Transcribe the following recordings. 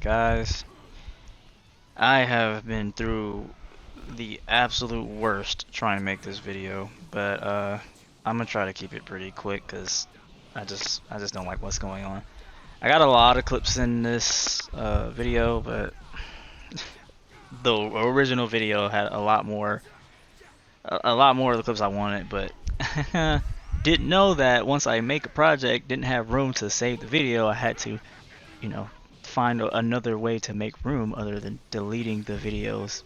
Guys, I have been through the absolute worst trying to make this video, but I'm gonna try to keep it pretty quick because I just don't like what's going on. I got a lot of clips in this video, but the original video had a lot more of the clips I wanted, but didn't know that once I make a project, didn't have room to save the video. I had to, you know, find another way to make room other than deleting the videos,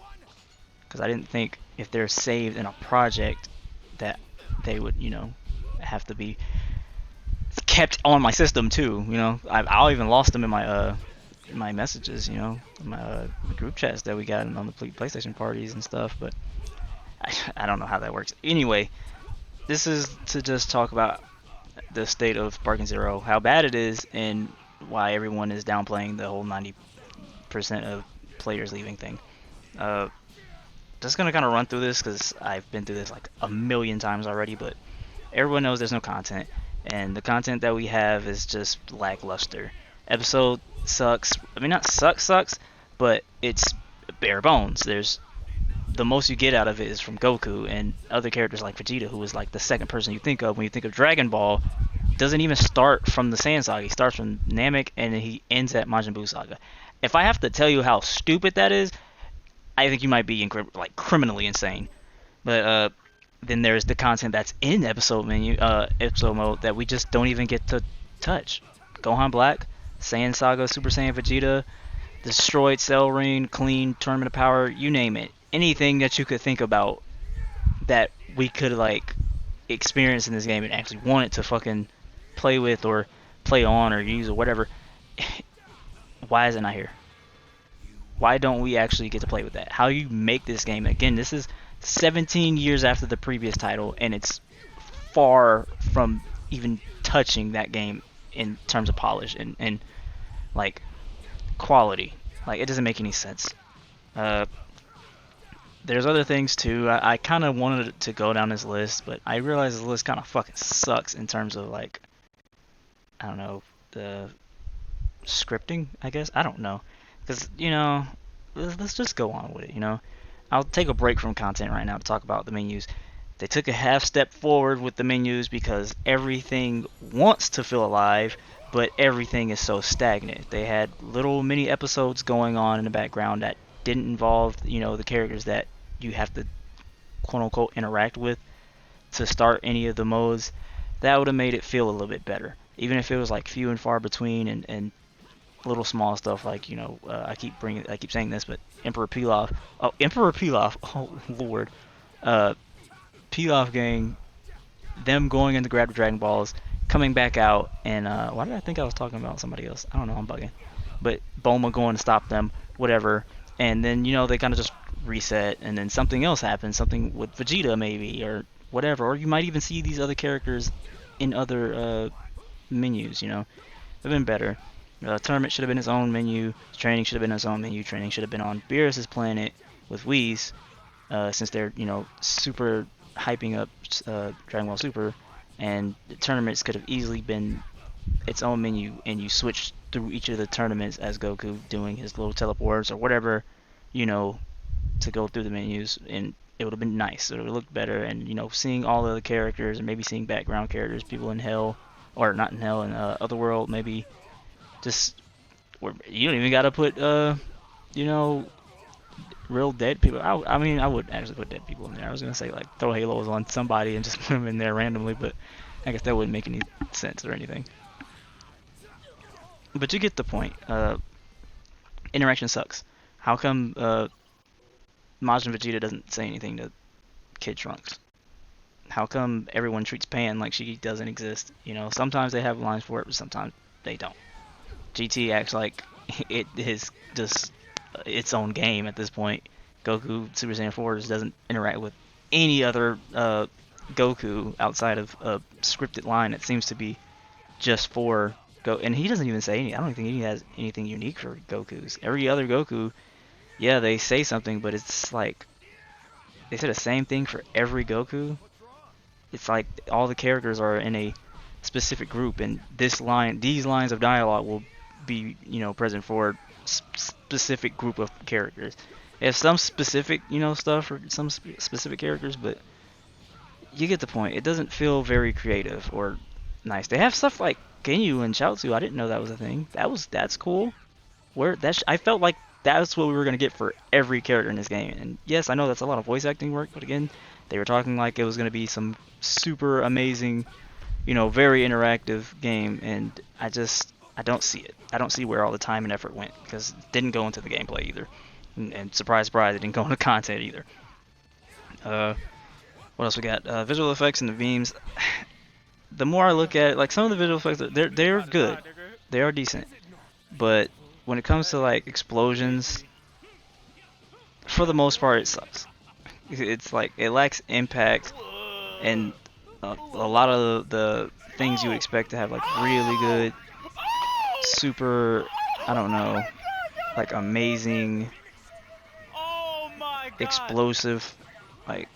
because I didn't think if they're saved in a project that they would, have to be kept on my system too. I even lost them in my messages, my group chats that we got on the PlayStation parties and stuff. But I don't know how that works. Anyway, this is to just talk about the state of Parking Zero, how bad it is, and why everyone is downplaying the whole 90% of players leaving thing. Uh, just gonna kind of run through this because I've been through this like a million times already, but everyone knows there's no content, and the content that we have is just lackluster. Episode sucks. I mean, not sucks, but it's bare bones. There's the most you get out of it is from Goku and other characters like Vegeta, who is like the second person you think of when you think of Dragon Ball. Doesn't even start from the Saiyan Saga. He starts from Namek and he ends at Majin Buu Saga. If I have to tell you how stupid that is, I think you might be like criminally insane. But then there's the content that's in episode mode that we just don't even get to touch. Gohan Black, Saiyan Saga, Super Saiyan Vegeta, destroyed Cell Ring, clean Tournament of Power, you name it. Anything that you could think about that we could like experience in this game and actually want it to fucking play with or play on or use or whatever. Why is it not here? Why don't we actually get to play with that? How you make this game? Again, this is 17 years after the previous title, and it's far from even touching that game in terms of polish and like quality. Like, it doesn't make any sense. Uh, there's other things too. I kind of wanted to go down this list, but I realized this list kind of fucking sucks in terms of like, I don't know, the scripting, I guess. I don't know. Because, let's just go on with it. I'll take a break from content right now to talk about the menus. They took a half step forward with the menus because everything wants to feel alive, but everything is so stagnant. They had little mini episodes going on in the background that didn't involve, the characters that you have to quote unquote interact with to start any of the modes. That would have made it feel a little bit better. Even if it was like few and far between and little small stuff like I keep saying this, but Emperor Pilaf, oh lord, uh, Pilaf gang, them going in to grab the Dragon Balls, coming back out, and why did I think I was talking about somebody else? I don't know, I'm bugging. But Bulma going to stop them, whatever, and then they kind of just reset, and then something else happens, something with Vegeta maybe or whatever, or you might even see these other characters in other menus. It'd been better. Tournament should have been its own menu. Training should have been its own menu. Training should have been on Beerus' planet with Whis, since they're super hyping up Dragon Ball Super, and the tournaments could have easily been its own menu, and you switch through each of the tournaments as Goku doing his little teleports or whatever, to go through the menus, and it would have been nice. It would have looked better, and seeing all the other characters and maybe seeing background characters, people in Hell, or not in Hell, in Otherworld maybe. Just, you don't even gotta put, real dead people. I mean, I would actually put dead people in there. I was gonna say, like, throw halos on somebody and just put them in there randomly, but I guess that wouldn't make any sense or anything. But you get the point. Interaction sucks. How come, Majin Vegeta doesn't say anything to Kid Trunks? How come everyone treats Pan like she doesn't exist? Sometimes they have lines for it, but sometimes they don't. GT acts like it is just its own game at this point. Goku Super Saiyan 4 just doesn't interact with any other Goku outside of a scripted line that seems to be just for Go. And he doesn't even say any. I don't think he has anything unique for Goku's. Every other Goku, yeah, they say something, but it's like they say the same thing for every Goku. It's like all the characters are in a specific group, and these lines of dialogue will be present for specific group of characters. They have some specific, you know, stuff for some specific characters, but you get the point. It doesn't feel very creative or nice. They have stuff like Ginyu and Chaozu. I didn't know that was a thing. That's cool. I felt like that's what we were gonna get for every character in this game. And yes, I know that's a lot of voice acting work, but again, they were talking like it was gonna be some super amazing, you know, very interactive game, and I don't see it. I don't see where all the time and effort went because it didn't go into the gameplay either. And surprise, surprise, it didn't go into content either. What else we got? Visual effects and the beams. The more I look at it, like some of the visual effects, they're good. They are decent. But when it comes to like explosions, for the most part, it sucks. It's like it lacks impact, and a lot of the things you would expect to have like really good, super, I don't know, like amazing, explosive, like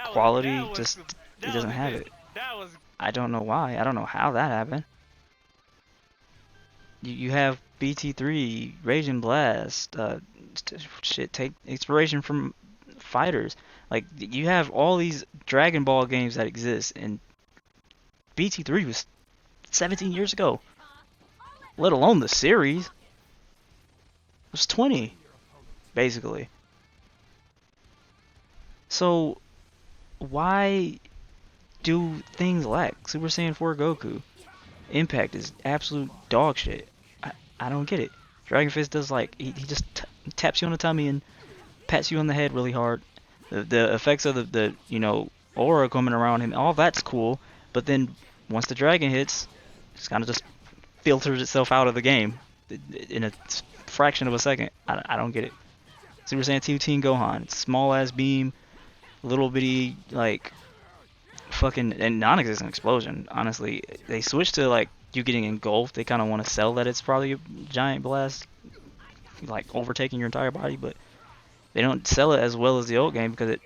quality, just it doesn't have it. I don't know why. I don't know how that happened. You have BT3, Raging Blast, shit, take inspiration from fighters. Like, you have all these Dragon Ball games that exist, and BT3 was 17 years ago. Let alone the series. It was 20, basically. So, why do things lack? Super Saiyan 4 Goku. Impact is absolute dog shit. I don't get it. Dragon Fist does like, he just taps you on the tummy and pats you on the head really hard. The effects of the you know, aura coming around him, all that's cool, but then once the dragon hits, it's kind of just filters itself out of the game in a fraction of a second. I don't get it. Super Saiyan 2 Teen Gohan, small ass beam, little bitty like fucking and non-existent explosion. Honestly, they switched to like you getting engulfed. They kind of want to sell that it's probably a giant blast, like overtaking your entire body, but they don't sell it as well as the old game because it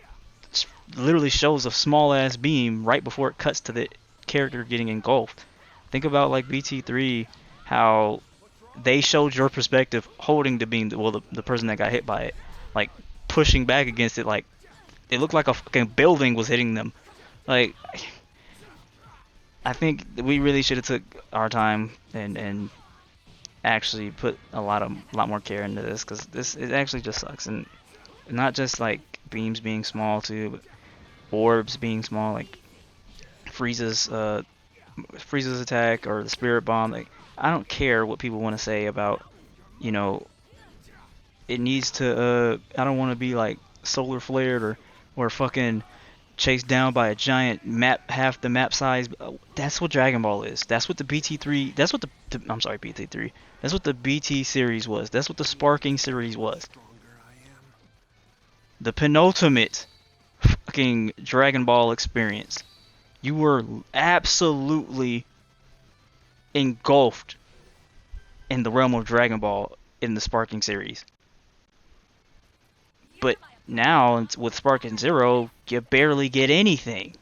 literally shows a small ass beam right before it cuts to the character getting engulfed. Think about like BT3, how they showed your perspective holding the beam, well, the person that got hit by it, like pushing back against it, like it looked like a fucking building was hitting them. Like, I think we really should have took our time and actually put a lot more care into this, because it actually just sucks. And not just like beams being small too, but orbs being small, like Frieza's attack or the Spirit Bomb. Like, I don't care what people want to say about, you know, it needs to I don't want to be like solar flared or fucking chased down by a giant map, half the map size. That's what Dragon Ball is. That's what the BT3, that's what I'm sorry, BT3. That's what the BT series was. That's what the Sparking series was. The penultimate fucking Dragon Ball experience. You were absolutely engulfed in the realm of Dragon Ball in the Sparking series. But now, with Sparking Zero, you barely get anything.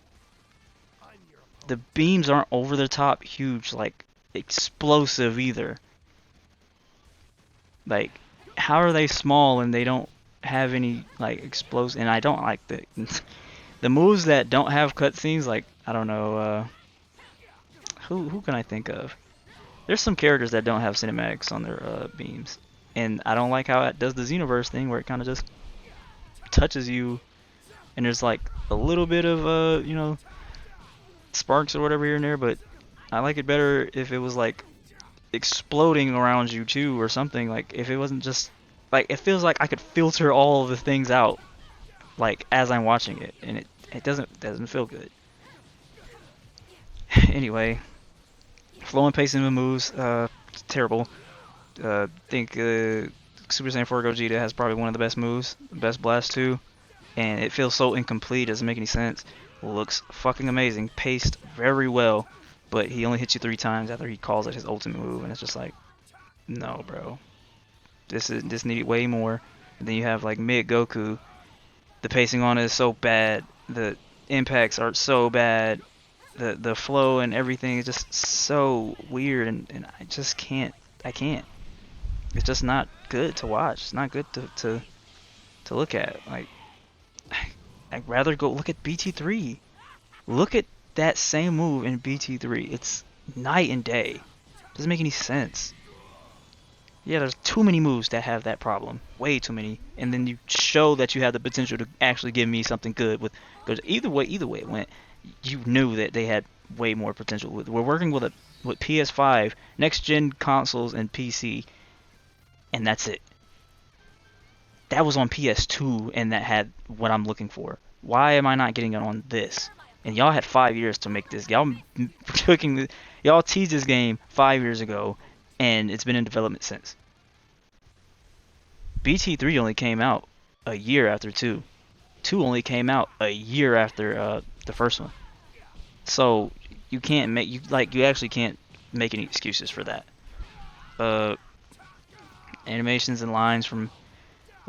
The beams aren't over the top huge, like, explosive either. Like, how are they small and they don't have any, like, explosive? And I don't like the moves that don't have cutscenes, like, I don't know, who can I think of? There's some characters that don't have cinematics on their beams. And I don't like how it does the Xenoverse thing, where it kind of just touches you and there's like a little bit of you know, sparks or whatever here and there, but I like it better if it was like exploding around you too or something. Like, if it wasn't just like, it feels like I could filter all of the things out like as I'm watching it, and it doesn't feel good. Anyway, flow and pacing of moves, terrible. Think Super Saiyan 4 Gogeta has probably one of the best moves, best blast too, and it feels so incomplete, doesn't make any sense. Looks fucking amazing, paced very well, but he only hits you 3 times after he calls it his ultimate move, and it's just like, no, bro. This needed way more. And then you have like mid Goku, the pacing on it is so bad, the impacts are so bad, the flow and everything is just so weird, and I just can't. I can't. It's just not good to watch. It's not good to look at. Like, I'd rather go look at BT3. Look at that same move in BT3. It's night and day. Doesn't make any sense. Yeah, there's too many moves that have that problem. Way too many. And then you show that you have the potential to actually give me something good with, because either way it went, you knew that they had way more potential. We're working with PS5, next gen consoles and PC, and that's it. That was on PS2 and that had what I'm looking for. Why am I not getting it on this? And y'all had 5 years to make this. Y'all teased this game 5 years ago, and it's been in development since. BT3 only came out a year after 2. 2 only came out a year after the first one. So you actually can't make any excuses for that. Animations and lines from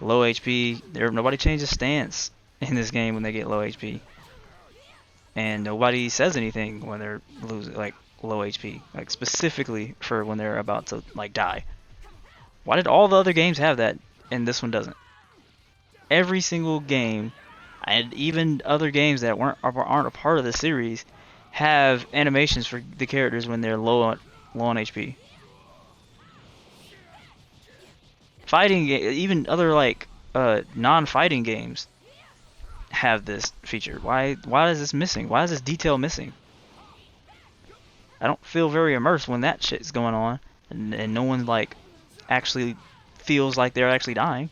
low HP. Nobody changes stance in this game when they get low HP, and nobody says anything when they're losing low HP, like specifically for when they're about to die. Why did all the other games have that and this one doesn't? Every single game, and even other games that aren't a part of the series, have animations for the characters when they're low on HP. Fighting, even other non-fighting games have this feature. Why is this missing? Why is this detail missing? I don't feel very immersed when that shit's going on, and no one actually feels like they're actually dying.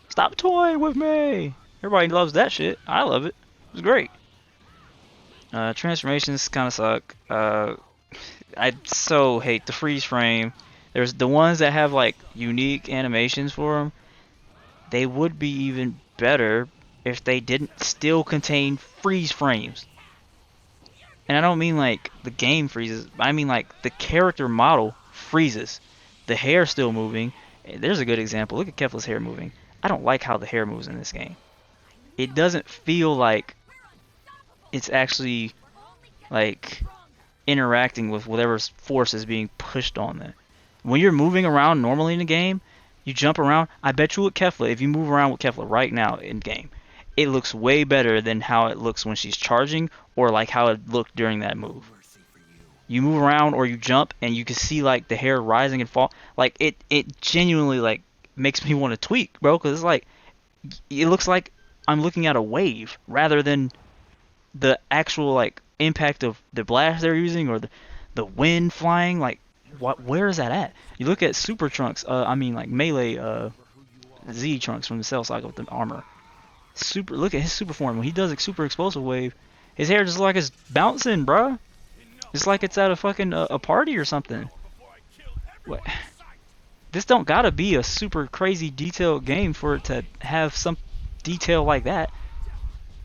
Stop toying with me! Everybody loves that shit. I love it. It's great. Transformations kind of suck. I so hate the freeze frame. There's the ones that have unique animations for them. They would be even better if they didn't still contain freeze frames. And I don't mean the game freezes. I mean the character model freezes. The hair still moving. There's a good example. Look at Kefla's hair moving. I don't like how the hair moves in this game. It doesn't feel like it's actually interacting with whatever force is being pushed on them. When you're moving around normally in the game, you jump around. I bet you with Kefla, if you move around with Kefla right now in game, it looks way better than how it looks when she's charging or how it looked during that move. You move around or you jump and you can see the hair rising and fall. It genuinely makes me want to tweak, bro, because it's it looks like I'm looking at a wave rather than the actual impact of the blast they're using or the wind flying. Where is that at? You look at Super Trunks, Melee Z Trunks from the Cell Saga with the armor. Look at his super form. When he does a super explosive wave, his hair just it's bouncing, bruh. It's like it's at a fucking a party or something. What? This don't gotta be a super crazy detailed game for it to have some detail like that,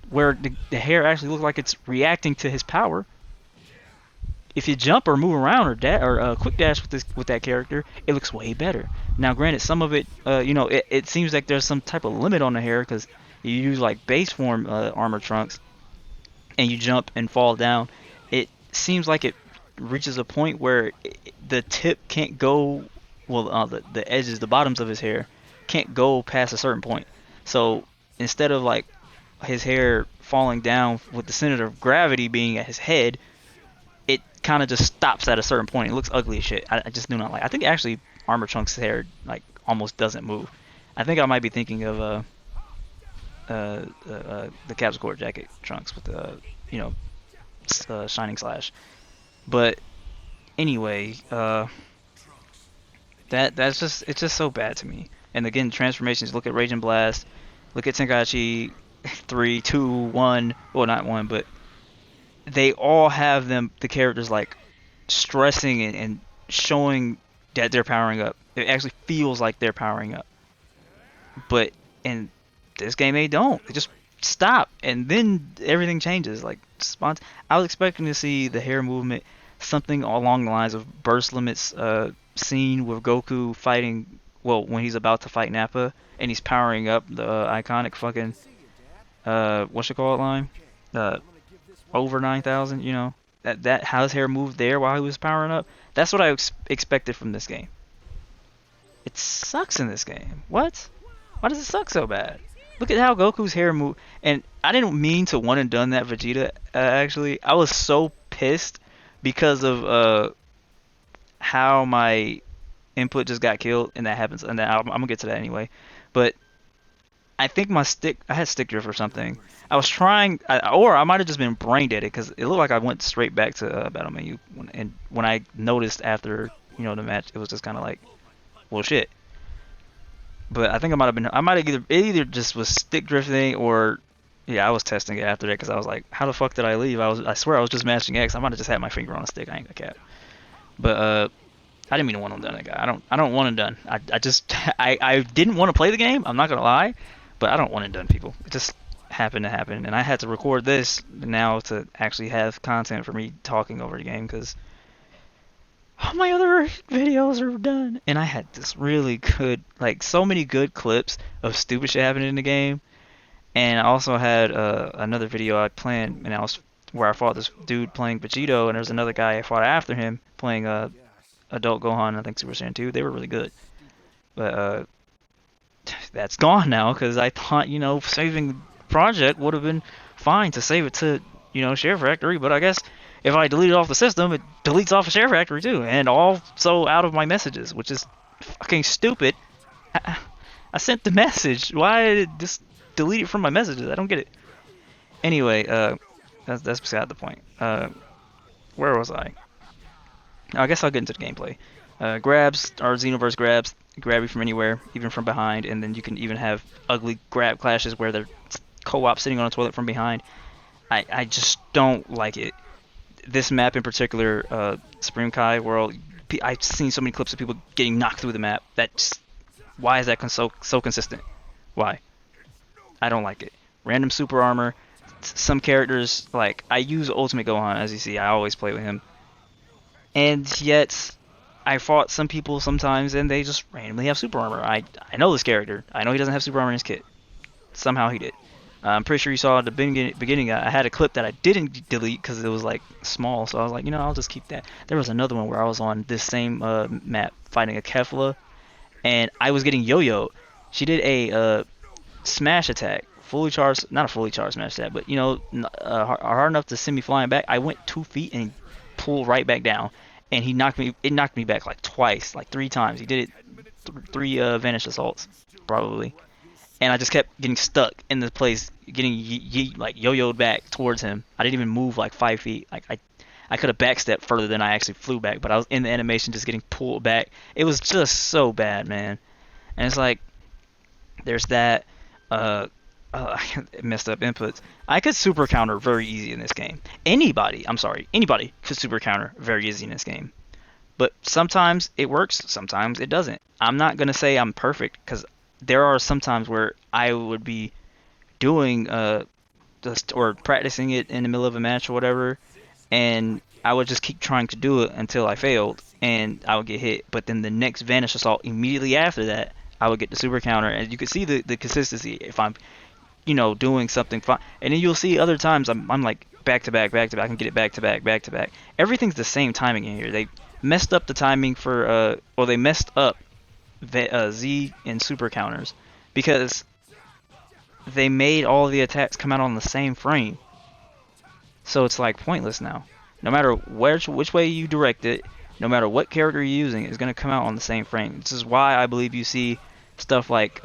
where the hair actually looks like it's reacting to his power. If you jump or move around or quick dash with that character, it looks way better. Now, granted, some of it, it seems like there's some type of limit on the hair because you use base form armor trunks, and you jump and fall down. It seems like it reaches a point where the tip can't go. Well, the edges, the bottoms of his hair, can't go past a certain point. So instead of his hair falling down with the center of gravity being at his head, it kind of just stops at a certain point. It looks ugly as shit. I just do not like. I think actually Armor Trunks' hair almost doesn't move. I think I might be thinking of the Capsule Jacket Trunks with the Shining Slash. But anyway, it's just so bad to me. And again, transformations. Look at Raging Blast. Look at Tenkaichi 3, 2, 1. Well, not 1, but they all have the characters stressing and showing that they're powering up. It actually feels like they're powering up. But in this game, they don't. They just stop, and then everything changes. I was expecting to see the hair movement, something along the lines of Burst Limit's scene with Goku fighting. Well, when he's about to fight Nappa, and he's powering up the iconic fucking line, over 9,000. That how his hair moved there while he was powering up. That's what I expected from this game. It sucks in this game. What? Why does it suck so bad? Look at how Goku's hair move. And I didn't mean to one and done that Vegeta. Actually, I was so pissed because of how my input just got killed, and that happens. And then I'm gonna get to that anyway. But I think I had stick drift or something. I was trying, or I might have just been brain dead because it looked like I went straight back to battle menu. And when I noticed after the match, it was just kind of like, well, shit. But I think I might have either just was stick drifting or yeah, I was testing it after that because I was like, how the fuck did I leave? I swear I was just mashing X. I might have just had my finger on a stick. I ain't gonna cap. But I didn't mean to one and done that guy. I don't one and done. I just I didn't want to play the game. I'm not gonna lie, but I don't one and done people. It just happened to happen, and I had to record this now to actually have content for me talking over the game because all my other videos are done. And I had this really good, like so many good clips of stupid shit happening in the game. And I also had another video I planned, and I was where I fought this dude playing Vegito, and there's another guy I fought after him playing Adult Gohan, I think Super Saiyan 2. They were really good. But that's gone now because I thought, saving the project would have been fine to save it to, Share Factory. But I guess if I delete it off the system, it deletes off of Share Factory too, and also out of my messages, which is fucking stupid. I sent the message. Why did it just delete it from my messages? I don't get it. Anyway, that's beside the point. Where was I? I guess I'll get into the gameplay. Grabs are Xenoverse grabs, grab you from anywhere, even from behind, and then you can even have ugly grab clashes where they're co-op sitting on a toilet from behind. I just don't like it. This map in particular, Supreme Kai World, I've seen so many clips of people getting knocked through the map. Why is that so consistent? Why? I don't like it. Random super armor. Some characters, like, I use Ultimate Gohan, as you see, I always play with him. And yet, I fought some people sometimes, and they just randomly have super armor. I know this character. I know he doesn't have super armor in his kit. Somehow he did. I'm pretty sure you saw at the beginning, I had a clip that I didn't delete because it was, like, small. So I was like, I'll just keep that. There was another one where I was on this same map fighting a Kefla, and I was getting yo-yo. She did a smash attack. Fully charged, not a fully charged smash attack, but, hard enough to send me flying back. I went 2 feet and pulled right back down. And it knocked me back like twice, like 3 times. He did it 3 Vanish assaults, probably. And I just kept getting stuck in this place, getting yo-yoed back towards him. I didn't even move like 5 feet. Like I could have backstepped further than I actually flew back, but I was in the animation just getting pulled back. It was just so bad, man. And it's like, there's that, messed up inputs. I could super counter very easy in this game. Anybody could super counter very easy in this game. But sometimes it works, sometimes it doesn't. I'm not going to say I'm perfect, because there are some times where I would be doing, or practicing it in the middle of a match or whatever, and I would just keep trying to do it until I failed, and I would get hit. But then the next Vanish Assault, immediately after that, I would get the super counter, and you can see the consistency if I'm doing something fine. And then you'll see other times I'm like back to back, I can get it back to back. Everything's the same timing in here. They messed up the timing for, they messed up Z and super counters because they made all the attacks come out on the same frame. So it's like pointless now. No matter which way you direct it, no matter what character you're using, it's going to come out on the same frame. This is why I believe you see stuff like,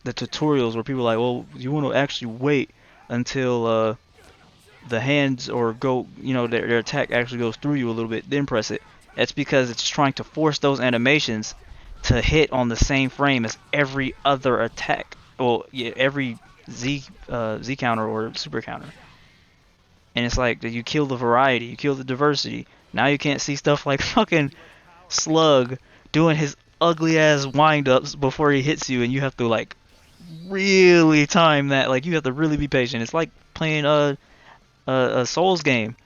the tutorials where people are like, well, you want to actually wait until the hands or their attack actually goes through you a little bit, then press it. That's because it's trying to force those animations to hit on the same frame as every other attack. Well, yeah, every Z counter or super counter. And it's like, you kill the variety, you kill the diversity. Now you can't see stuff like fucking Slug doing his ugly ass wind-ups before he hits you, and you have to like really time that. Like, you have to really be patient. It's like playing a Souls game.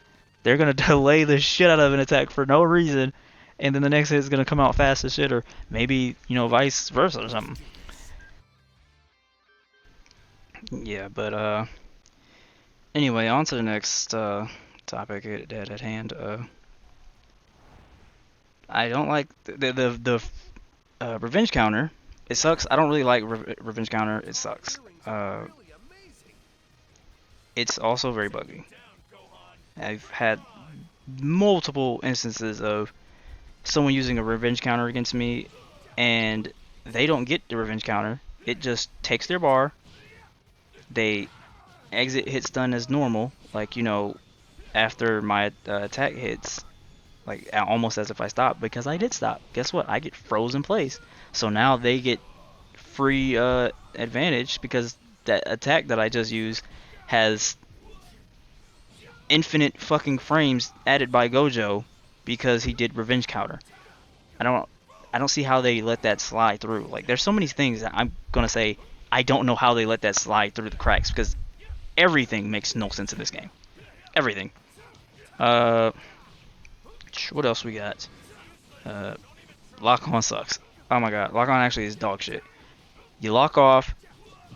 They're gonna delay the shit out of an attack for no reason, and then the next hit is gonna come out fast as shit, or maybe vice versa or something. Yeah, but anyway, on to the next topic at hand. I don't like the Revenge counter. It sucks. I don't really like revenge counter. It sucks. It's also very buggy. I've had multiple instances of someone using a revenge counter against me, and they don't get the revenge counter. It just takes their bar. They exit hit stun as normal, like after my attack hits, like almost as if I stopped because I did stop. Guess what? I get froze in place. So now they get free advantage because that attack that I just used has infinite fucking frames added by Gojo because he did revenge counter. I don't I don't see how they let that slide through. Like there's so many things that I'm gonna say I don't know how they let that slide through the cracks because everything makes no sense in this game. Everything. Uh, what else we got? Lock on sucks. Oh my god, lock on actually is dog shit. You lock off,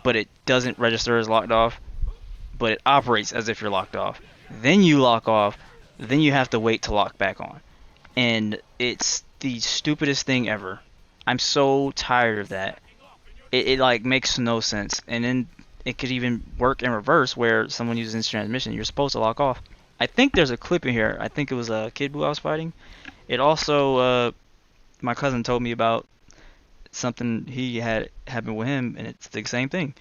but it doesn't register as locked off, but it operates as if you're locked off. Then you lock off, then you have to wait to lock back on. And it's the stupidest thing ever. I'm so tired of that. It like makes no sense. And then it could even work in reverse where someone uses instant transmission. You're supposed to lock off. I think there's a clip in here. I think it was a Kid Buu I was fighting. It also, my cousin told me about something he had happened with him, and it's the same thing.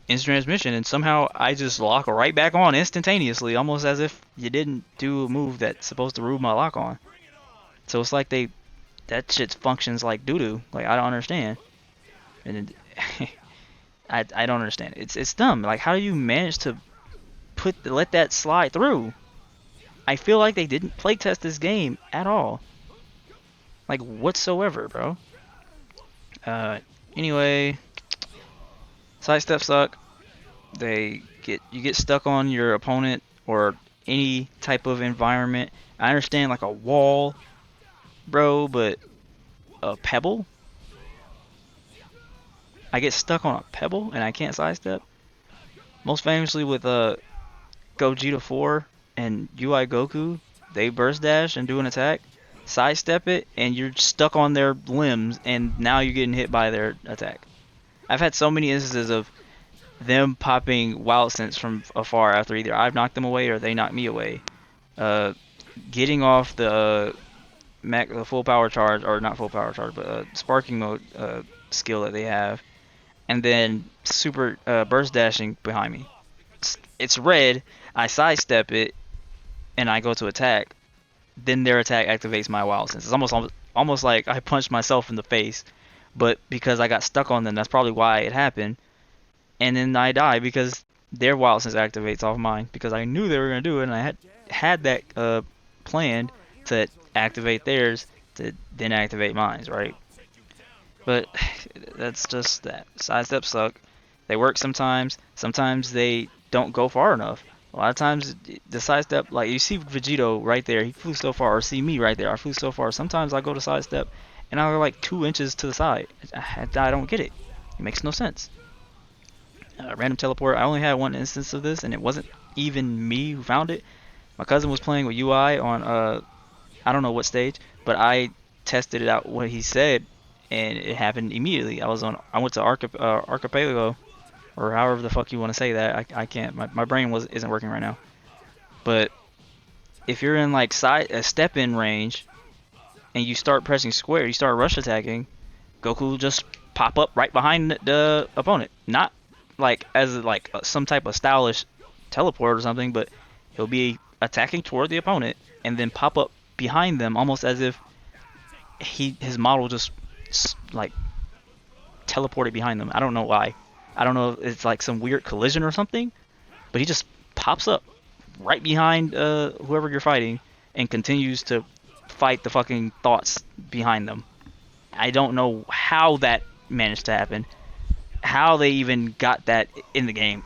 Instant transmission, and somehow I just lock right back on instantaneously, almost as if you didn't do a move that's supposed to rule my lock on. So it's like that shit functions like doo doo. Like I don't understand, and I don't understand. It's dumb. Like how do you manage to let that slide through? I feel like they didn't playtest this game at all, like whatsoever, bro. Anyway, sidesteps suck. You get stuck on your opponent or any type of environment. I understand like a wall, bro, but a pebble? I get stuck on a pebble and I can't sidestep. Most famously with Gogeta 4 and UI Goku, they burst dash and do an attack, sidestep it, and you're stuck on their limbs, and now you're getting hit by their attack. I've had so many instances of them popping wild sense from afar after either I've knocked them away or they knocked me away. Getting off the full power charge, or not full power charge, but sparking mode skill that they have, and then super burst dashing behind me. It's red, I sidestep it, and I go to attack. Then their attack activates my wild sense. It's almost like I punched myself in the face, but because I got stuck on them, that's probably why it happened. And then I die because their wild sense activates off mine because I knew they were gonna do it, and I had that planned to activate theirs to then activate mine, right? But that's just that. Sidesteps suck. They work sometimes. Sometimes they don't go far enough. A lot of times the sidestep, like you see Vegito right there, he flew so far, or see me right there, I flew so far. Sometimes I go to sidestep and I'll go like 2 inches to the side. I don't get it. It makes no sense. Random teleport. I only had one instance of this, and it wasn't even me who found it. My cousin was playing with UI on I don't know what stage, but I tested it out what he said, and it happened immediately. I went to Archipelago, or however the fuck you want to say that. I can't. My brain isn't working right now. But if you're in like a step in range, and you start pressing square, you start rush attacking, Goku will just pop up right behind the opponent. Not like as like some type of stylish teleport or something, but he'll be attacking toward the opponent and then pop up behind them, almost as if his model just like teleported behind them. I don't know why. I don't know if it's like some weird collision or something, but he just pops up right behind whoever you're fighting and continues to fight the fucking thoughts behind them. I don't know how that managed to happen. How they even got that in the game.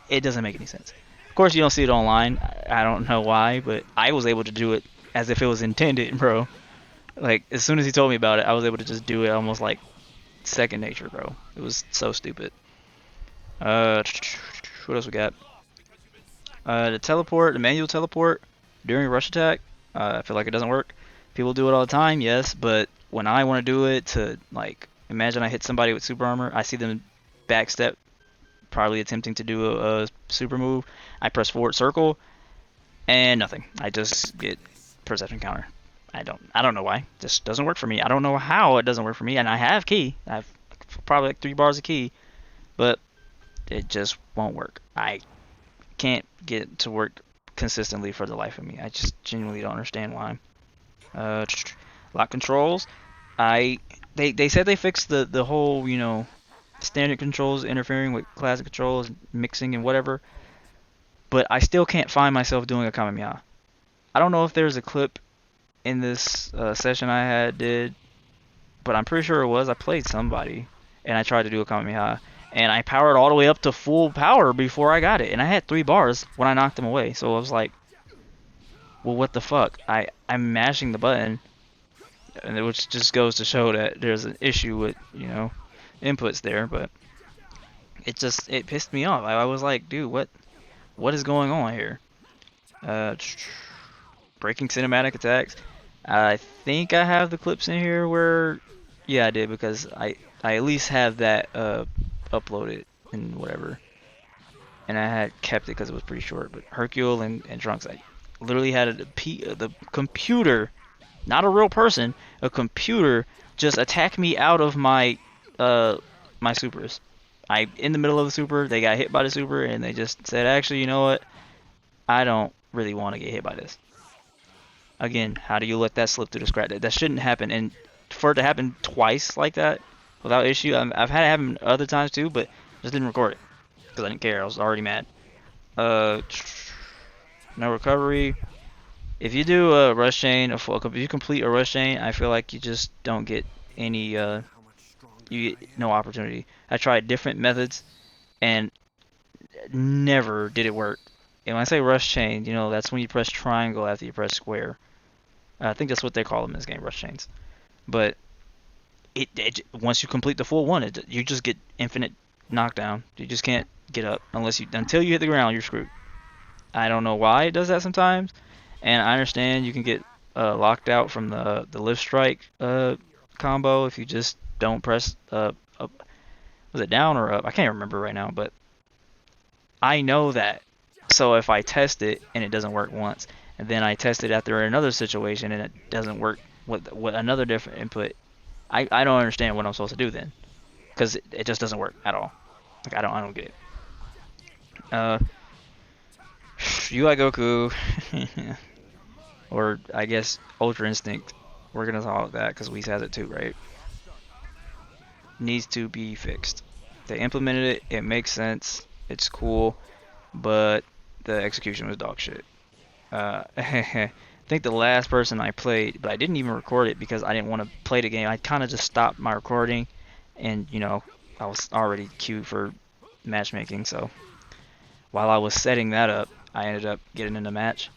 It doesn't make any sense. Of course, you don't see it online. I don't know why, but I was able to do it as if it was intended, bro. Like, as soon as he told me about it, I was able to just do it almost like second nature, bro. It was so stupid. What else we got? The manual teleport during a rush attack. I feel like it doesn't work. People do it all the time, yes, but when I want to do it to, like, imagine I hit somebody with super armor, I see them backstep, probably attempting to do a super move. I press forward circle, and nothing. I just get perception counter. I don't know why. It just doesn't work for me. I don't know how it doesn't work for me. And I have key. I have probably like 3 bars of key, but it just won't work. I can't get it to work consistently for the life of me. I just genuinely don't understand why. Lock controls. They said they fixed the whole, you know, standard controls interfering with classic controls, mixing and whatever. But I still can't find myself doing a Kamehameha. I don't know if there's a clip in this session I did, but I'm pretty sure it was. I played somebody, and I tried to do a Kamehameha, and I powered all the way up to full power before I got it, and I had 3 bars when I knocked him away. So I was like, well, what the fuck? I'm mashing the button, and which just goes to show that there's an issue with, you know, inputs there. But it pissed me off. I was like, dude, what is going on here? Breaking cinematic attacks. I think I have the clips in here where, yeah, I did, because I at least have that uploaded and whatever, and I had kept it because it was pretty short. But Hercule and Trunks, I literally had the computer, not a real person, a computer just attack me out of my my supers. I in the middle of the super, they got hit by the super, and they just said, actually, you know what? I don't really want to get hit by this. Again, how do you let that slip through the scratch? That shouldn't happen, and for it to happen twice like that without issue, I've had it happen other times too, but just didn't record it because I didn't care. I was already mad. No recovery. If you do a rush chain, if you complete a rush chain, I feel like you just don't get any. You get no opportunity. I tried different methods, and never did it work. And when I say rush chain, you know, that's when you press triangle after you press square. I think that's what they call them in this game, rush chains. But once you complete the full one, you just get infinite knockdown. You just can't get up until you hit the ground. You're screwed. I don't know why it does that sometimes, and I understand you can get locked out from the lift strike combo if you just don't press up. Was it down or up? I can't remember right now, but I know that. So if I test it and it doesn't work once, and then I test it after another situation and it doesn't work with another different input, I don't understand what I'm supposed to do then, because it just doesn't work at all. Like I don't get it. UI Goku, or I guess Ultra Instinct. We're gonna talk about that because Whis has it too, right? Needs to be fixed. They implemented it. It makes sense. It's cool, but the execution was dog shit. I think the last person I played, but I didn't even record it because I didn't want to play the game. I kind of just stopped my recording, and you know, I was already queued for matchmaking. So while I was setting that up, I ended up getting in the match.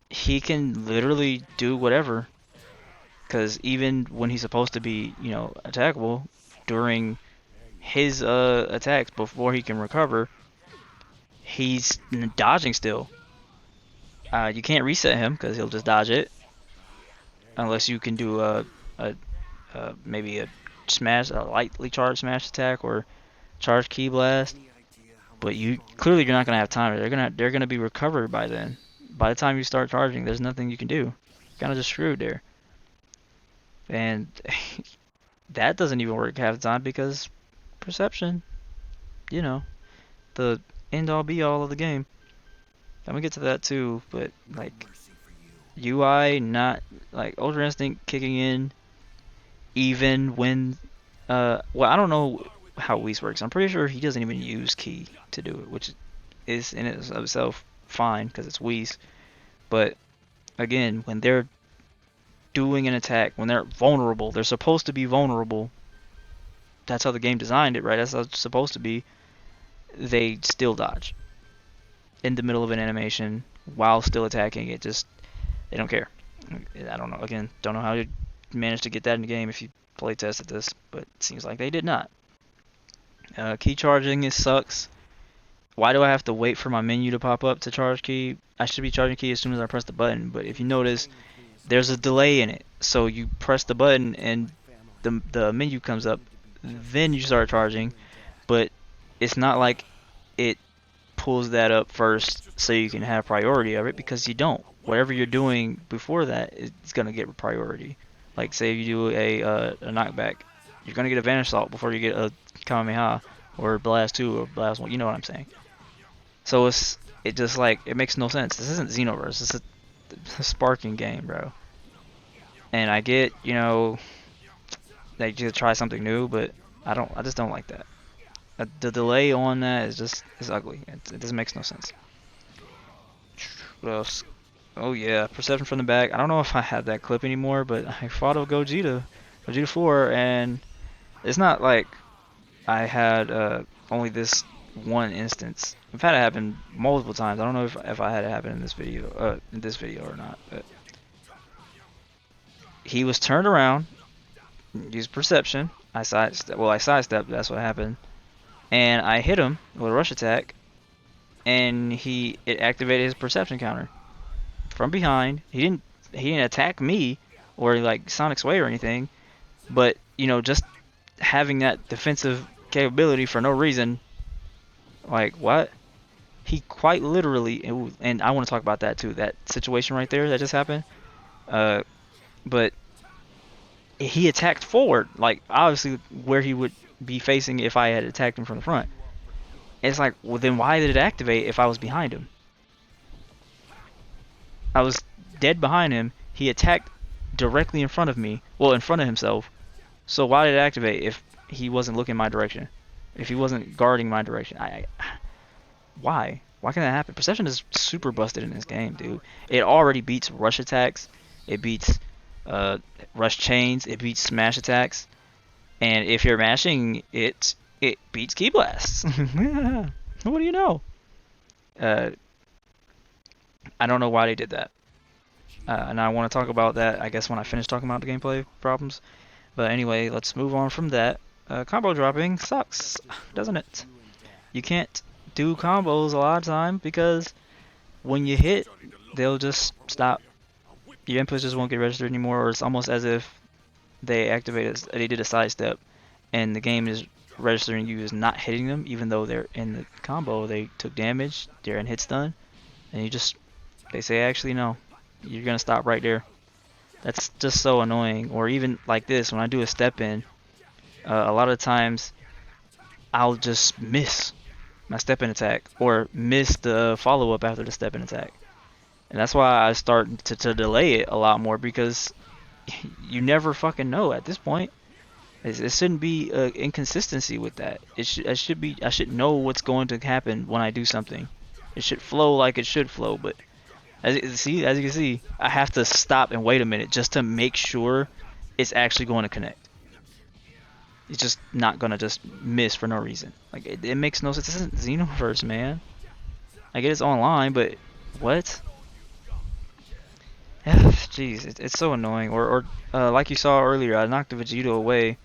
He can literally do whatever, because even when he's supposed to be, you know, attackable, during his attacks before he can recover, he's dodging still. You can't reset him because he'll just dodge it, unless you can do maybe a lightly charged smash attack or charge ki blast. But you're not gonna have time. They're gonna be recovered by then. By the time you start charging, there's nothing you can do. You're kind of just screwed there. And that doesn't even work half the time because perception, you know, the end all be all of the game. I'm gonna get to that too, but like UI, not like Ultra Instinct kicking in even when well, I don't know how Whis works. I'm pretty sure he doesn't even use ki to do it, which is in itself fine because it's Whis. But again, when they're doing an attack, when they're vulnerable, they're supposed to be vulnerable. That's how the game designed it, right? That's how it's supposed to be. They still dodge in the middle of an animation while still attacking. They don't care. I don't know. Again, don't know how you managed to get that in the game if you play tested this, but it seems like they did not. Key charging sucks. Why do I have to wait for my menu to pop up to charge ki? I should be charging ki as soon as I press the button, but if you notice, there's a delay in it. So you press the button and the menu comes up, then you start charging, but it's not like it pulls that up first so you can have priority of it, because you don't. Whatever you're doing before that is gonna get priority. Like say you do a knockback, you're gonna get a Vanish Salt before you get a Kamehameha or Blast 2 or Blast 1. You know what I'm saying? So it just like it makes no sense. This isn't Xenoverse. This is a sparking game, bro. And I get, you know, that you try something new, but I just don't like that. The delay on that is ugly. It just makes no sense. What else? Oh yeah, Perception from the back. I don't know if I have that clip anymore, but I fought a Gogeta 4, and it's not like I had only this one instance. I've had it happen multiple times. I don't know if I had it happen in this video or not, but he was turned around, used perception. I sidestepped. That's what happened, and I hit him with a rush attack, and it activated his perception counter from behind. He didn't attack me or like Sonic Sway or anything, but you know, just having that defensive capability for no reason, like what? He quite literally, and I want to talk about that too. That situation right there that just happened. But he attacked forward, like obviously where he would be facing if I had attacked him from the front. It's like, well, then why did it activate if I was behind him? I was dead behind him. He attacked directly in front of me, well, in front of himself. So why did it activate if he wasn't looking my direction? If he wasn't guarding my direction? Why? Why can that happen? Perception is super busted in this game, dude. It already beats rush attacks. It beats rush chains. It beats smash attacks. And if you're mashing it, it beats Ki Blasts. What do you know? I don't know why they did that. And I want to talk about that, I guess, when I finish talking about the gameplay problems. But anyway, let's move on from that. Combo dropping sucks, doesn't it? You can't do combos a lot of time because when you hit, they'll just stop. Your inputs just won't get registered anymore, or it's almost as if they did a sidestep, and the game is registering you as not hitting them, even though they're in the combo. They took damage, they're in hit stun, and they say, actually no, you're gonna stop right there. That's just so annoying. Or even like this, when I do a step in, a lot of times I'll just miss my step in attack or miss the follow up after the step in attack. And that's why I start to delay it a lot more, because you never fucking know at this point. It shouldn't be inconsistency with that. I should know what's going to happen when I do something. It should flow like it should flow, but as you can see, I have to stop and wait a minute just to make sure it's actually going to connect. It's just not gonna just miss for no reason. Like it makes no sense. This isn't Xenoverse, man. I get it's online, but what? Jeez, it's so annoying. Or like you saw earlier, I knocked the Vegeta away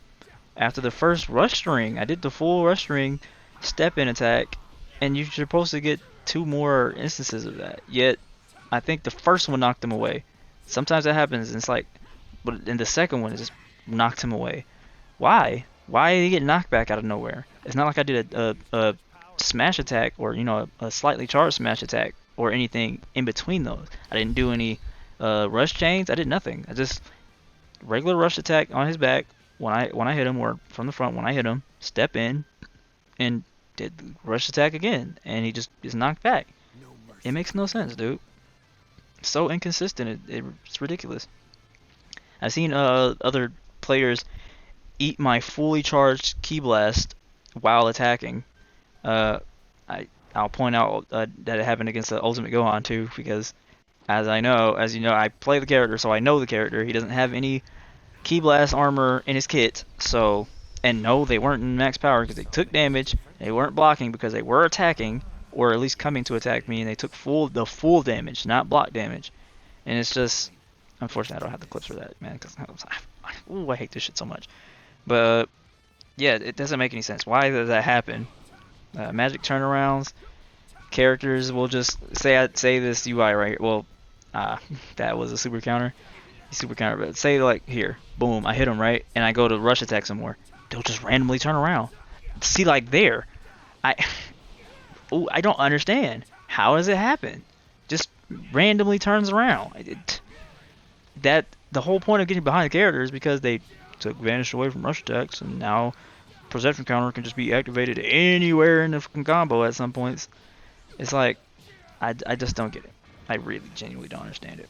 after the first rush string. I did the full rush string step in attack, and you're supposed to get 2 more instances of that. Yet I think the first one knocked him away. Sometimes that happens, and it's like, but in the second one, it just knocked him away. Why? Why did he get knocked back out of nowhere? It's not like I did a smash attack or, you know, a slightly charged smash attack or anything in between those. I didn't do any rush chains. I did nothing. I just regular rush attack on his back when I hit him, or from the front when I hit him, step in and did rush attack again, and he just is knocked back. It makes no sense, dude. So inconsistent. It's ridiculous. I've seen other players eat my fully charged Ki Blast while attacking. I'll point out that it happened against the Ultimate Gohan too, because as you know, I play the character, so I know the character. He doesn't have any Ki Blast armor in his kit, so, and no, they weren't in max power because they took damage. They weren't blocking because they were attacking, or at least coming to attack me, and they took the full damage, not block damage. And it's just, unfortunately, I don't have the clips for that, man, because I hate this shit so much. But yeah, it doesn't make any sense. Why does that happen? Magic turnarounds, characters will just say this UI right here. Well, that was a super counter. super counter. But say like here, boom, I hit them right, and I go to rush attack some more. They'll just randomly turn around. See, like there, I, ooh, I don't understand. How does it happen? Just randomly turns around. That the whole point of getting behind the character is because they took vanished away from rush attacks, and now perception counter can just be activated anywhere in the fucking combo at some points. It's like I just don't get it. I really genuinely don't understand it.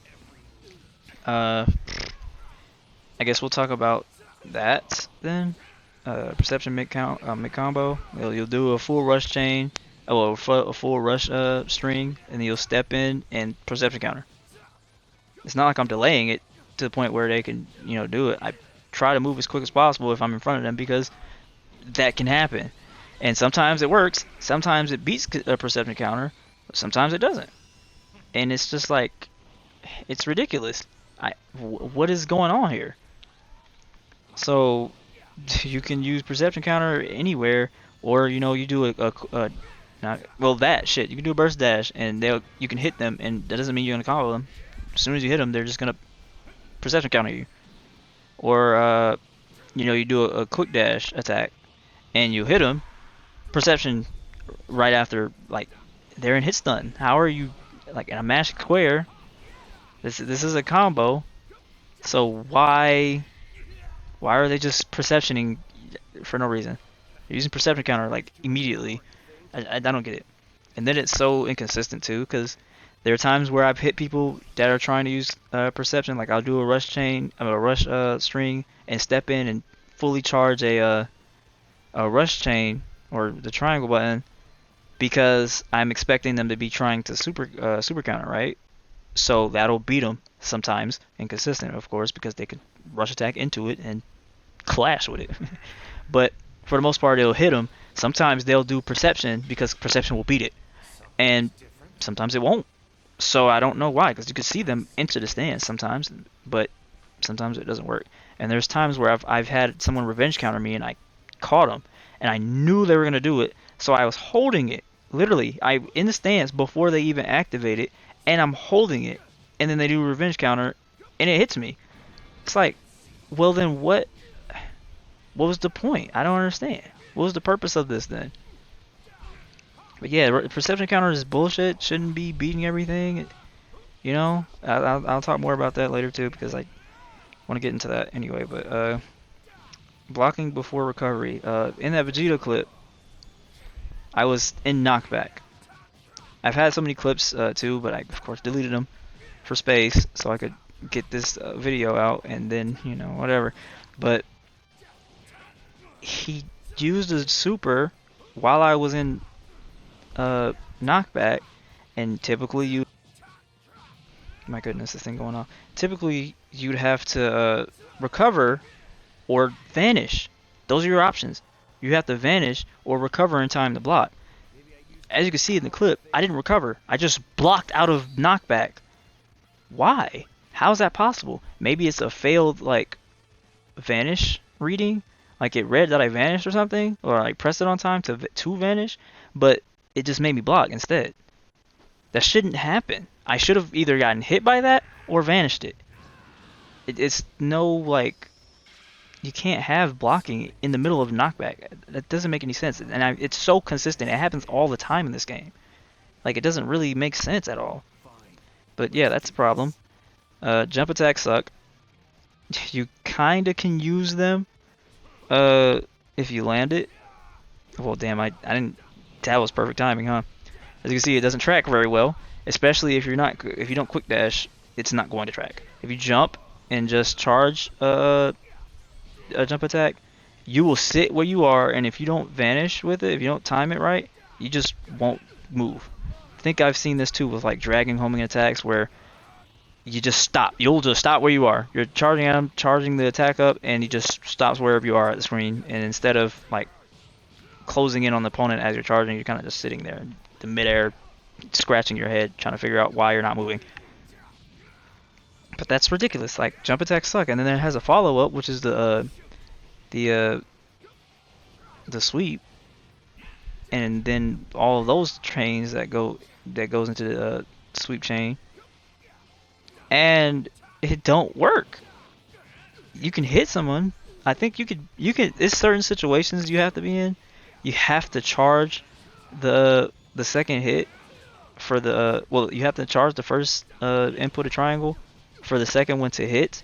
I guess we'll talk about that then. Perception mid combo. You'll do a full rush chain, a full rush string, and then you'll step in and perception counter. It's not like I'm delaying it to the point where they can do it. I try to move as quick as possible if I'm in front of them because that can happen. And sometimes it works. Sometimes it beats a perception counter. Sometimes it doesn't. And it's just like, it's ridiculous. What is going on here? So you can use perception counter anywhere, or you do a not well that shit. You can do a burst dash, and you can hit them, and that doesn't mean you're gonna combo them. As soon as you hit them, they're just gonna perception counter you. Or you do a quick dash attack, and you hit them, perception right after, like they're in hit stun. How are you like in a magic square? This is a combo, so why are they just perceptioning for no reason? They're using perception counter like immediately. I don't get it. And then it's so inconsistent too, because there are times where I've hit people that are trying to use perception. Like I'll do a rush chain, a rush string, and step in and fully charge a rush chain or the triangle button because I'm expecting them to be trying to super counter, right? So that'll beat them sometimes, inconsistent of course, because they could rush attack into it and clash with it. But for the most part, it'll hit them. Sometimes they'll do perception because perception will beat it, and sometimes it won't. So I don't know why, because you can see them enter the stance sometimes, but sometimes it doesn't work. And there's times where I've had someone revenge counter me and I caught them, and I knew they were gonna do it, so I was holding it. Literally, I in the stance before they even activate it, and I'm holding it, and then they do a revenge counter, and it hits me. It's like, well then what was the point? I don't understand. What was the purpose of this then? But yeah, perception counter is bullshit. Shouldn't be beating everything. I'll talk more about that later too, because I want to get into that anyway. But blocking before recovery. In that Vegeta clip, I was in knockback. I've had so many clips too, but I of course deleted them for space so I could get this video out, and then whatever. But he used a super while I was in knockback, and typically my goodness, this thing going on. Typically you'd have to recover or vanish. Those are your options. You have to vanish or recover in time to block. As you can see in the clip, I didn't recover. I just blocked out of knockback. Why? How is that possible? Maybe it's a failed like vanish reading, like it read that I vanished or something, or I pressed it on time to vanish, but it just made me block instead. That shouldn't happen. I should have either gotten hit by that or vanished it. It's no like, you can't have blocking in the middle of knockback. That doesn't make any sense, and it's so consistent. It happens all the time in this game. Like it doesn't really make sense at all. But yeah, that's a problem. Jump attacks suck. You kinda can use them if you land it. Well, damn, I didn't. That was perfect timing, huh? As you can see, it doesn't track very well, especially if you don't quick dash. It's not going to track. If you jump and just charge a jump attack, you will sit where you are, and if you don't vanish with it, if you don't time it right, you just won't move. I think I've seen this too with like dragging homing attacks where you just stop. You'll just stop where you are. You're charging at him, charging the attack up, and he just stops wherever you are at the screen. And instead of like closing in on the opponent as you're charging, you're kind of just sitting there in the midair, scratching your head, trying to figure out why you're not moving. But that's ridiculous. Like jump attacks suck. And then it has a follow up, which is the sweep, and then all of those trains that goes into the sweep chain. And it don't work. You can hit someone. I think you could. It's certain situations you have to be in. You have to charge the second hit for the well. You have to charge the first input a triangle for the second one to hit.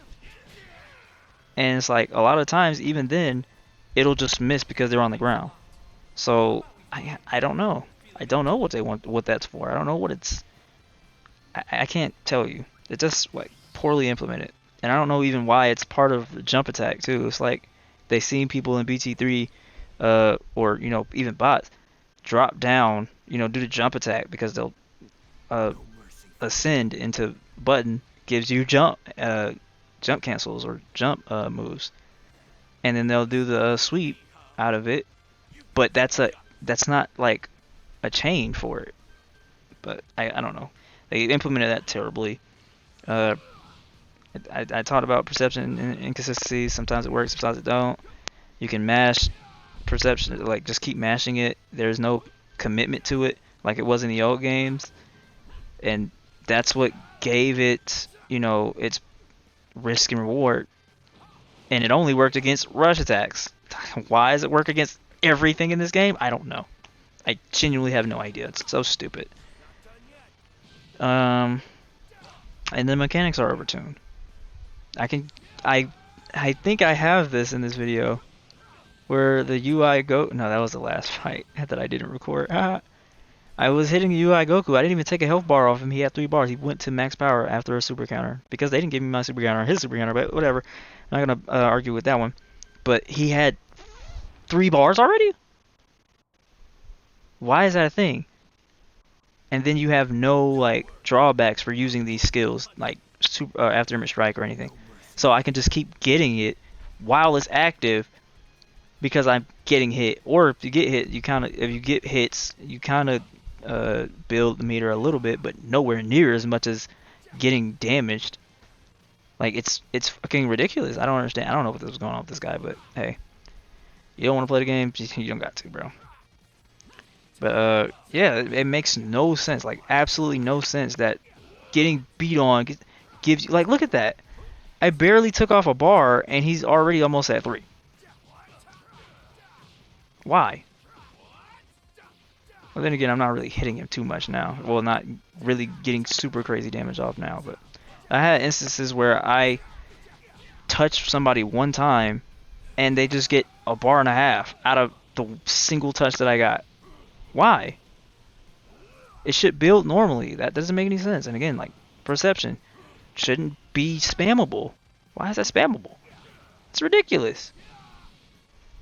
And it's like a lot of times, even then, it'll just miss because they're on the ground. So I don't know. I don't know what they want, what that's for. I don't know what it's. I can't tell you. It's just like poorly implemented, and I don't know even why it's part of the jump attack too. It's like they seen people in BT3, or even bots drop down, do the jump attack because they'll uh ascend into button gives you jump cancels or jump moves, and then they'll do the sweep out of it. But that's not like a chain for it. But I don't know. They implemented that terribly. Uh, I taught about perception and inconsistencies. Sometimes it works, sometimes it don't. You can mash perception, like just keep mashing it. There's no commitment to it, like it was in the old games, and that's what gave it, its risk and reward. And it only worked against rush attacks. Why does it work against everything in this game? I don't know. I genuinely have no idea. It's so stupid. And the mechanics are overtuned. I think I have this in this video where the UI go. No, that was the last fight that I didn't record. I was hitting UI Goku. I didn't even take a health bar off him. He had 3 bars. He went to max power after a super counter because they didn't give me my super counter or his super counter. But whatever. I'm not gonna argue with that one. But he had 3 bars already. Why is that a thing? And then you have no like drawbacks for using these skills like after image strike or anything. So I can just keep getting it while it's active because I'm getting hit. Or if you get hit, if you get hits, you kind of build the meter a little bit, but nowhere near as much as getting damaged. Like it's fucking ridiculous. I don't understand. I don't know what was going on with this guy, but hey, you don't want to play the game, you don't got to, bro. But yeah, it makes no sense, like absolutely no sense that getting beat on gives you, like, look at that. I barely took off a bar and he's already almost at 3. Why? Well, then again, I'm not really hitting him too much now. Well, not really getting super crazy damage off now, but I had instances where I touch somebody one time and they just get a bar and a half out of the single touch that I got. Why? It should build normally. That doesn't make any sense. And again, like, perception shouldn't be spammable. Why is that spammable? It's ridiculous.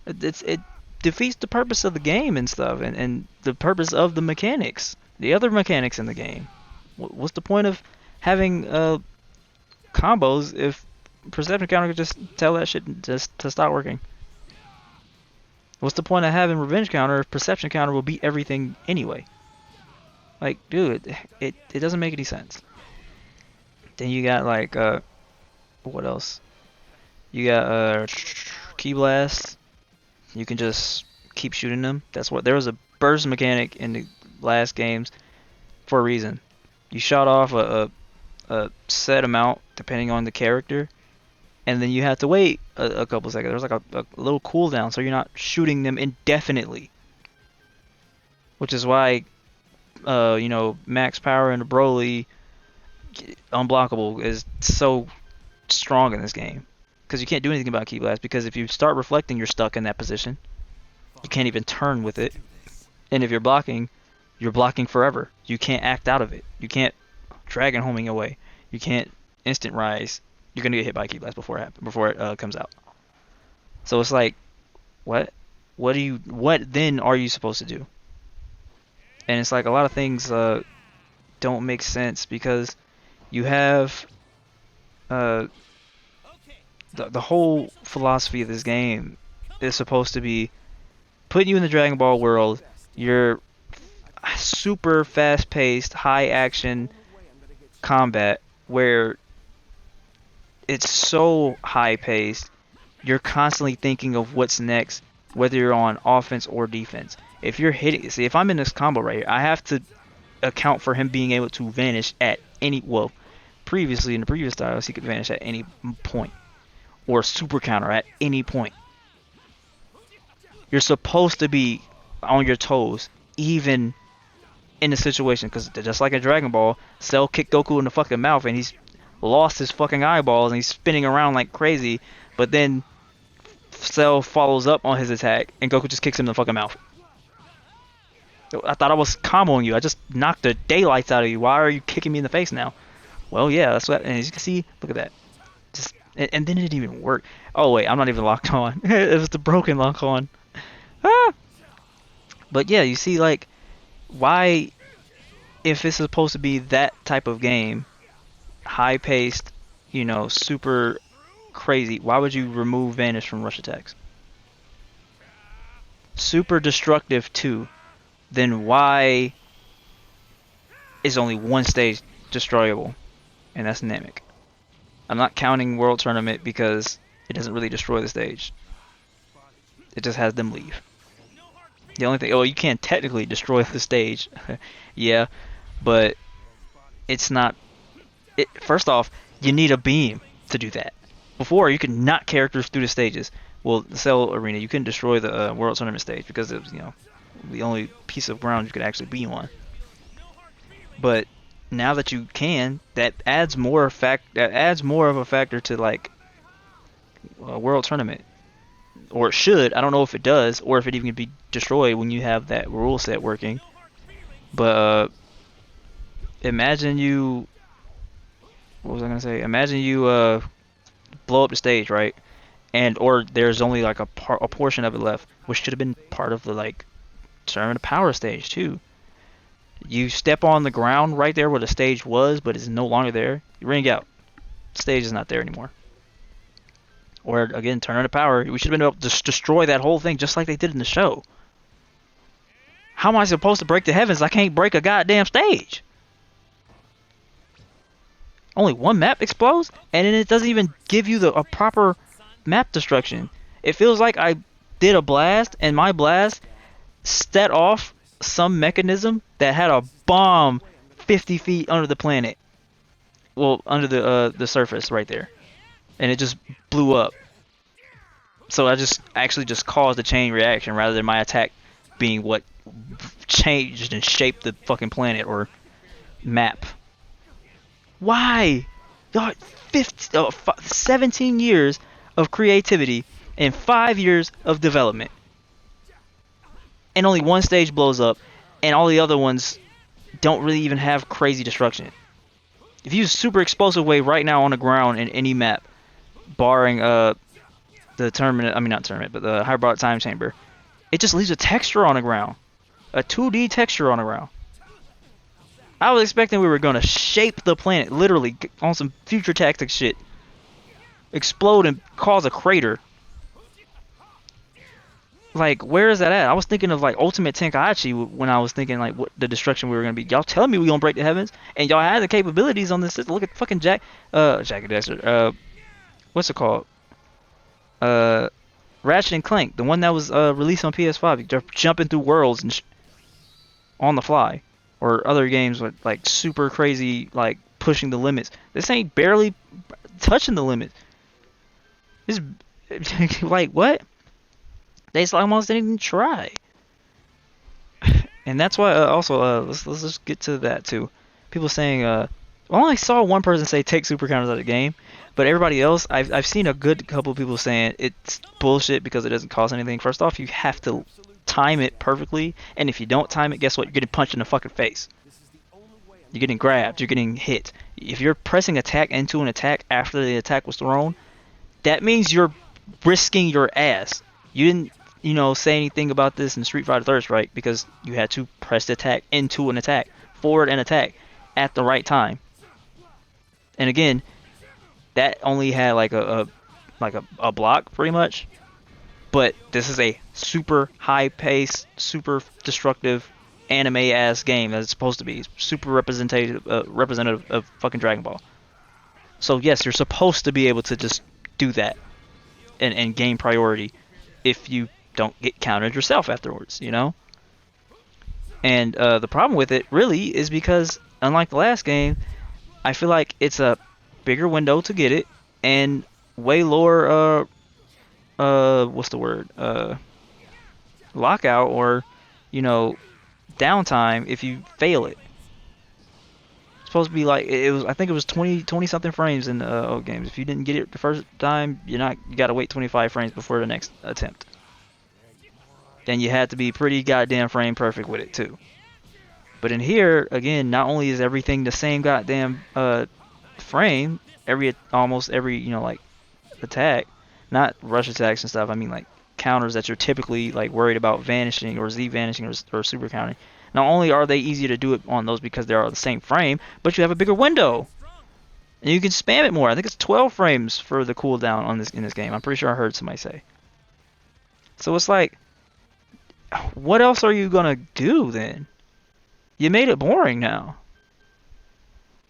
It defeats the purpose of the game and stuff, and the purpose of the mechanics, the other mechanics in the game. What's the point of having combos if perception counter could just tell that shit just to stop working? What's the point of having revenge counter if perception counter will beat everything anyway? Like, dude, it doesn't make any sense. Then you got like what else? You got Ki Blast. You can just keep shooting them. That's what there was a burst mechanic in the last games for a reason. You shot off a set amount depending on the character, and then you have to wait a couple seconds. There's like a little cooldown, so you're not shooting them indefinitely. Which is why, max power and Broly unblockable is so strong in this game. Because you can't do anything about Ki Blast, because if you start reflecting, you're stuck in that position. You can't even turn with it. And if you're blocking forever. You can't act out of it. You can't Dragon Homing away. You can't instant rise. You're gonna get hit by Ki Blast before it comes out. So it's like, what then are you supposed to do? And it's like a lot of things don't make sense because you have the whole philosophy of this game is supposed to be putting you in the Dragon Ball world. You're super fast-paced, high-action combat where it's so high-paced. You're constantly thinking of what's next, whether you're on offense or defense. If you're hitting, see, if I'm in this combo right here, I have to account for him being able to vanish at any, well, previously in the previous styles, he could vanish at any point, or super counter at any point. You're supposed to be on your toes, even in the situation, because just like in Dragon Ball, Cell kicked Goku in the fucking mouth and he's lost his fucking eyeballs and he's spinning around like crazy, but then Cell follows up on his attack and Goku just kicks him in the fucking mouth. I thought I was comboing you. I just knocked the daylights out of you. Why are you kicking me in the face now? Well, yeah, that's what. And as you can see, look at that. Just and then it didn't even work. Oh wait, I'm not even locked on. It was the broken lock on. Ah! But yeah, you see, like, why, if it's supposed to be that type of game, high-paced, you know, super crazy, why would you remove Vanish from rush attacks? Super destructive too. Then why is only one stage destroyable? And that's Namek. I'm not counting World Tournament because it doesn't really destroy the stage. It just has them leave. The only thing, oh, you can technically destroy the stage. Yeah, but it's not. First off, you need a beam to do that. Before, you could knock characters through the stages. Well, the Cell Arena, you couldn't destroy the World Tournament stage because it was, you know, the only piece of ground you could actually be on. But now that you can, that adds more of a factor to, like, World Tournament. Or it should. I don't know if it does, or if it even can be destroyed when you have that rule set working. But imagine you. What was I gonna say? Imagine you blow up the stage, right? Or there's only like a portion of it left, which should have been part of the, like, Tournament of Power stage too. You step on the ground right there where the stage was, but it's no longer there. You ring out. The stage is not there anymore. Or again, Tournament of Power. We should have been able to just destroy that whole thing just like they did in the show. How am I supposed to break the heavens? I can't break a goddamn stage. Only one map explodes, and then it doesn't even give you a proper map destruction. It feels like I did a blast, and my blast set off some mechanism that had a bomb 50 feet under the planet. Well, under the surface right there. And it just blew up. So I just actually just caused a chain reaction rather than my attack being what changed and shaped the fucking planet or map. Why? 17 years of creativity and 5 years of development. And only one stage blows up, and all the other ones don't really even have crazy destruction. If you use Super Explosive Wave right now on the ground in any map, barring the tournament, I mean not tournament, but the Hyperbolic Time Chamber, it just leaves a texture on the ground. A 2D texture on the ground. I was expecting we were going to shape the planet, literally, on some future tactics shit. Explode and cause a crater. Like, where is that at? I was thinking of, like, Ultimate Tenkaichi when I was thinking, like, what the destruction we were going to be. Y'all telling me we going to break the heavens? And y'all had the capabilities on this system. Look at fucking Jack and Dexter. What's it called? Ratchet and Clank. The one that was released on PS5. They're jumping through worlds and on the fly. Or other games with, like, super crazy, like, pushing the limits. This ain't barely touching the limits. This, like, what? They almost didn't even try. And that's why, also, let's just get to that, too. People saying, well, I saw one person say take super counters out of the game, but everybody else, I've seen a good couple of people saying it's bullshit because it doesn't cost anything. First off, you have to time it perfectly, and if you don't time it, guess what? You're getting punched in the fucking face. You're getting grabbed, you're getting hit. If you're pressing attack into an attack after the attack was thrown, that means you're risking your ass. You didn't, say anything about this in Street Fighter Third Strike because you had to press the attack into an attack, forward and attack at the right time. And again, that only had like a block pretty much. But this is a super high-paced, super destructive anime-ass game that it's supposed to be. Super representative of fucking Dragon Ball. So yes, you're supposed to be able to just do that and gain priority if you don't get countered yourself afterwards, And the problem with it really is because, unlike the last game, I feel like it's a bigger window to get it and way lower what's the word? Lockout or you know downtime if you fail it. It's supposed to be like it was. I think it was 20 something frames in the old games. If you didn't get it the first time, you gotta wait 25 frames before the next attempt. Then you had to be pretty goddamn frame perfect with it too. But in here, again, not only is everything the same goddamn frame, almost every like attack, not rush attacks and stuff. I mean like counters that you're typically like worried about vanishing or Z vanishing or super counting. Not only are they easier to do it on those because they are the same frame, but you have a bigger window. And you can spam it more. I think it's 12 frames for the cooldown on this in this game. I'm pretty sure I heard somebody say. So it's like, what else are you gonna do then? You made it boring now.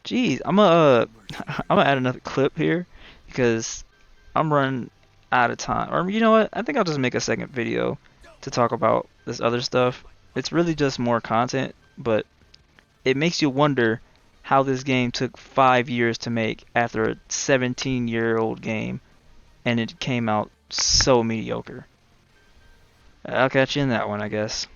Jeez, I'm gonna add another clip here because I'm running out of time. Or you know what? I think I'll just make a second video to talk about this other stuff. It's really just more content, but it makes you wonder how this game took 5 years to make after a 17-year-old game, and it came out so mediocre. I'll catch you in that one, I guess.